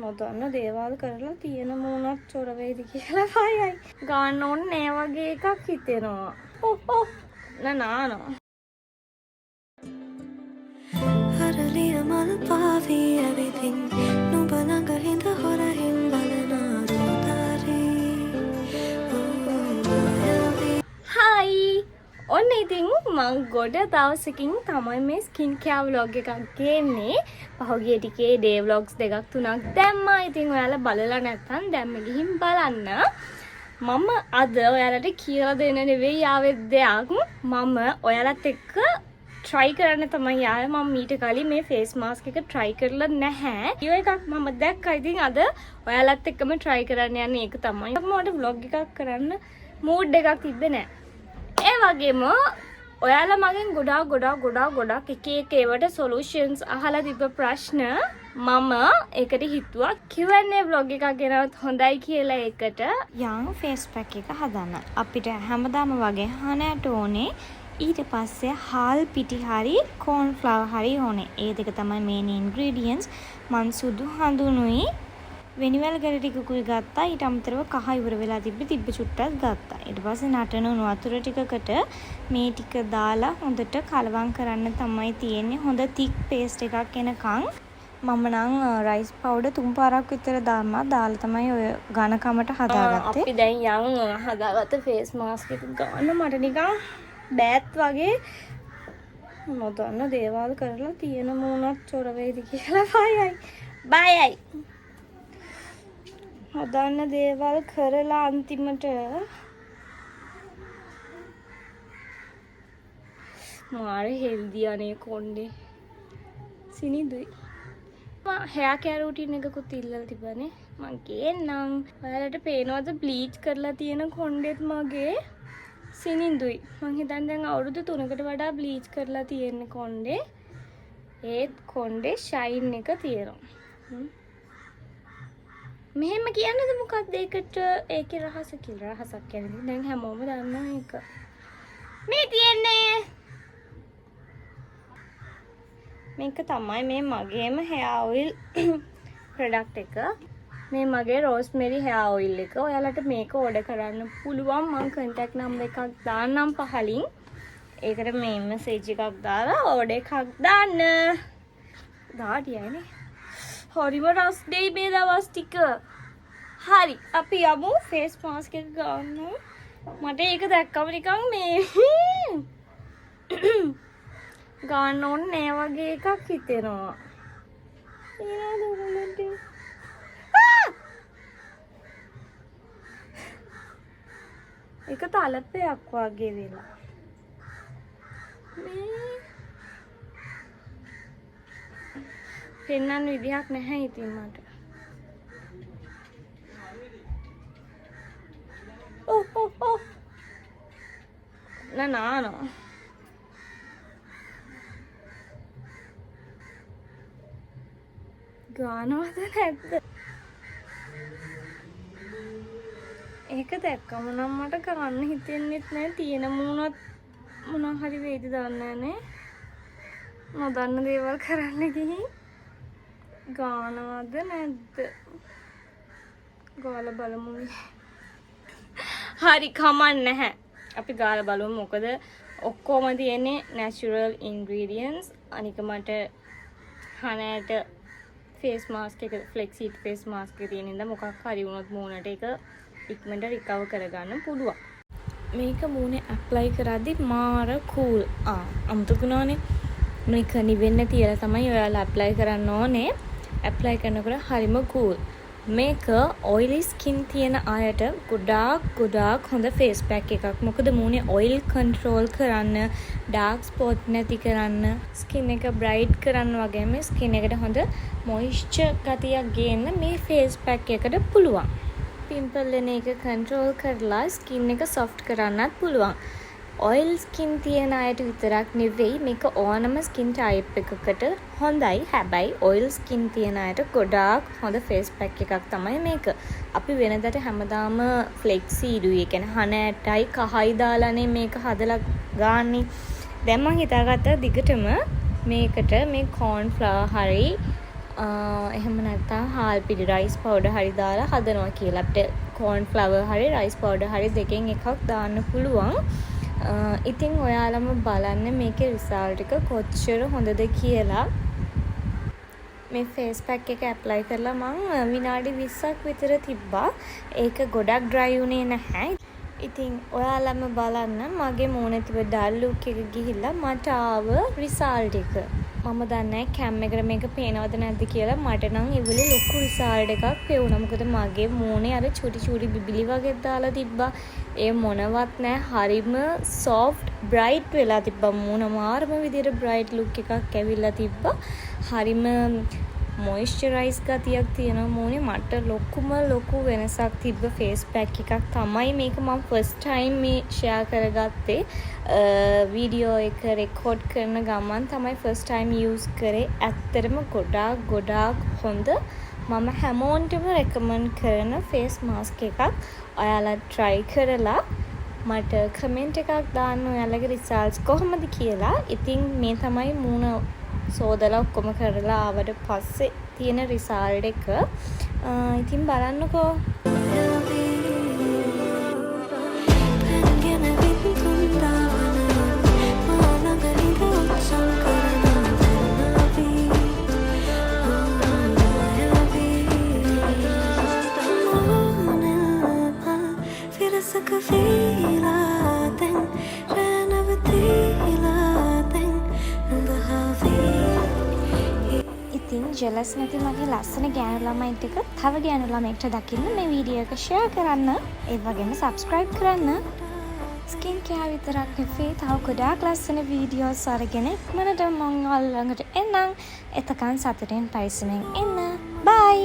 නොදන්න දේවල් කරලා තියෙන මූණත් චොර වේද කියලා බයයි. ගන්න ඕනේ ඒ වගේ එකක් හිතෙනවා. ඔව් නානෝ. හරලිය මල් පාවී ඇවිදින් නුඹ ළඟ හිඳ හොරහින් බලන රෝදාරේ. හයි. ඔන්න ඉතින් මං ගොඩ දවසකින් තමයි මේ ස්කින් කෙයාර් ව්ලොග් එකක් ගේන්නේ. පහුගිය ටිකේ ඩේ ව්ලොග්ස් දෙකක් තුනක් දැම්මා. ඉතින් ඔයාලා බලලා නැත්නම් දැම්ම ගිහින් බලන්න. මම අද ඔයාලට කියලා දෙන්න නෙවෙයි ආවේ දෙයක්. මම ඔයාලත් එක්ක try කරන්න තමයි ආවේ. මම ඊට කලින් මේ face mask එක try කරලා නැහැ. ඊව එකක් මම දැක්කා. ඉතින් අද ඔයාලත් එක්කම try කරන්න යන්නේ ඒක තමයි. මට vlog එකක් කරන්න mood එකක් තිබ්බේ නැහැ. ඒ වගේම ඔයාලා මගෙන් ගොඩාක් එක ඒවට solutions අහලා තිබ්බ ප්‍රශ්න මම ඒකට හිතුවා Q&A vlog එකක් ගෙනවත් හොඳයි කියලා ඒකට young face pack එක හදන්න. අපිට හැමදාම වගේ හනට ඕනේ. ඊට පස්සේ හාල් පිටි හරි corn flour හරි ඕනේ. ඒ දෙක තමයි main ingredients. මං සුදු හඳුනුයි වෙනිවැල් ගැට ටිකකුයි ගත්තා. ඊට අමතරව කහ ඉවර වෙලා තිබ්බ චුට්ටක් ගත්තා. ඊට පස්සේ නටන උණු වතුර ටිකකට මේ ටික දාලා හොඳට කලවම් කරන්න තමයි තියෙන්නේ. හොඳ thick paste එකක් එනකන් මම නම් rice powder 3 පාරක් විතර දාලා තමයි ඔය ඝනකමට හදාගත්තේ. අපි දැන් යන් හදාගත්ත face mask එක ගන්න මට නිකන් බෑත් වගේ නොදන්න දේවල් කරලා තියෙන මූණත් චොර වේද කියලා බයයි. හදන්න දේවල් කරලා අන්තිමට මාර හෙල්දි අනේ කොණ්ඩේ සිනිදුයි. hair care routine එකකුත් ඉල්ලලා තිබ්බනේ. මං කියන්නම්. ඔයාලට පේනවද බ්ලීච් කරලා තියෙන කොණ්ඩෙත් මගේ සිනිදුයි. මං හිතන්නේ දැන් අවුරුදු 3කට වඩා බ්ලීච් කරලා තියෙන කොණ්ඩේ. ඒත් කොණ්ඩේ ෂයින් එක තියෙනවා. මෙහෙම කියන්නද මොකක්ද ඒකට ඒකේ රහස කියලා. රහසක් කියන්නේ දැන් හැමෝම දන්නා එක. මේ තියන්නේ මේක තමයි මේ මගේම hair oil product එක. මේ මගේ rosemary hair oil එක. ඔයාලට මේක order කරන්න පුළුවන්. මම contact number එකක් දාන්නම් පහලින්. ඒකට මේ message එකක් දාලා order එකක් දාන්න. දාඩියනේ. හරිම රස් දෙයි මේ දවස් ටික. හරි අපි යමු face mask එක ගන්න. මට ඒක දැක්කම නිකන් මේ ගන්න ඕනේ ඒ වගේ එකක් හිතෙනවා. ඊනද ඔයගොල්ලන්ට ඒක තලපයක් වගේ වෙලා. මේ පෙන්නන්න විදිහක් නැහැ ඉතින් මට. ඔව් නානෝ. ගානවද නැද්ද? ඒක දැක්කම නම් මට කරන්න හිතෙන්නෙත් නැහැ. තියෙන මූණත් මොනවා හරි වේද දන්නේ නැහැ. නොදන්න දේවල් කරන්න ගිහින් ගානවද නැද්ද? ගාලා බලමු. හරි කමක් නැහැ. අපි ගාලා බලමු. මොකද ඔක්කොම තියෙන්නේ natural ingredients. අනික මට හනයට face mask එක flexit face mask එක තියෙන ඉඳන් මොකක් හරි වුණොත් මූණට ඒක ඉක්මනට recover කරගන්න පුළුවන්. මේක මූණේ apply කරද්දි මාර cool. අමුතුකුණානේ. මේක නිවෙන්න තියලා තමයි ඔයාලා apply කරන්න ඕනේ. apply කරනකොට හරිම cool. මේක oily skin තියෙන අයට ගොඩාක් හොඳ face pack එකක්. මොකද මූණේ oil control කරන්න, dark spot නැති කරන්න, skin එක bright කරන්න වගේම skin එකට හොඳ moisture ගතියක් ගේන්න මේ face pack එකට පුළුවන්. pimple එන එක control කරලා skin එක soft කරන්නත් පුළුවන්. oil skin තියෙන අයට විතරක් නෙවෙයි මේක ඕනම skin type එකකට හොඳයි. හැබැයි oil skin තියෙන අයට ගොඩාක් හොඳ face pack එකක් තමයි මේක. අපි වෙනදට හැමදාම flaxseed ඒ කියන්නේ හන ඇටයි කහයි දාලානේ මේක හදලා ගාන්නේ. දැන් මම හිතාගත්තා දිගටම මේකට මේ corn flour හරි එහෙම නැත්නම් හාල් පිටි රයිස් පවුඩර් හරි දාලා හදනවා කියලා. අපිට කෝන් ෆ්ලවර් හරි රයිස් පවුඩර් හරි දෙකෙන් එකක් දාන්න පුළුවන්. ඉතින් ඔයාලම බලන්න මේකේ රිසල්ට් එක කොච්චර හොඳද කියලා. මේ ෆේස් පැක් එක ඇප්ලයි කරලා මං විනාඩි 20ක් විතර තිබ්බා. ඒක ගොඩක් ඩ්‍රයි වුණේ නැහැ. ඉතින් ඔයාලම බලන්න මගේ මූණේ තිබ්බ ඩල් ලුක් එක ගිහිල්ලා මට ආව රිසල්ට් එක. මම දන්නේ කැම් එකට මේක පේනවද නැද්ද කියලා. මට නම් ඉවලේ ලොකු රිසල්ට් එකක් පෙවුණා. මොකද මගේ මූණේ අර චුටි චුටි බිබිලි වගේ දාලා තිබ්බා. ඒ මොනවත් නැහැ. හරිම සොෆ්ට් බ්‍රයිට් වෙලා තිබ්බා මූණ. මාරම විදියට බ්‍රයිට් ලුක් එකක් ඇවිල්ලා තිබ්බා. හරිම මොයිස්චරයිස් ගතියක් තියෙනවා මූණේ. මට ලොකු වෙනසක් තිබ්බ ෆේස් පැක් එකක් තමයි මේක. මම ෆස්ට් ටයිම් මේ ෂෙයා කරගත්තේ. වීඩියෝ එක රෙකෝඩ් කරන ගමන් තමයි ෆස්ට් ටයිම් යූස් කරේ. ඇත්තටම ගොඩාක් හොඳ. මම හැමෝන්ටම රෙකමන්ඩ් කරන ෆේස් මාස්ක් එකක්. ඔයාලා try කරලා මට කමෙන්ට් එකක් දාන්න ඔයාලගේ රිසල්ට්ස් කොහොමද කියලා. ඉතින් මේ තමයි මූණ සෝදලා ඔක්කොම කරලා ආවට පස්සේ තියෙන රිසල්ට් එක. ඉතින් බලන්නකෝ. ඉතින් ජෙලස් නැති මගේ ලස්සන ගෑනු ළමයිත් එක්ක තව ගෑනු ළමයෙක්ට දකින්න මේ වීඩියෝ එක ෂෙයා කරන්න. ඒ වගේම subscribe කරන්න. ස්කින් කෙයාර් විතරක් නෙවෙයි තව ගොඩාක් ලස්සන වීඩියෝස් අරගෙන ඉක්මනට මම ඔයාලා ළඟට එන්නම්. එතකන් සතුටින් පයිසනෙන් ඉන්න. බයි.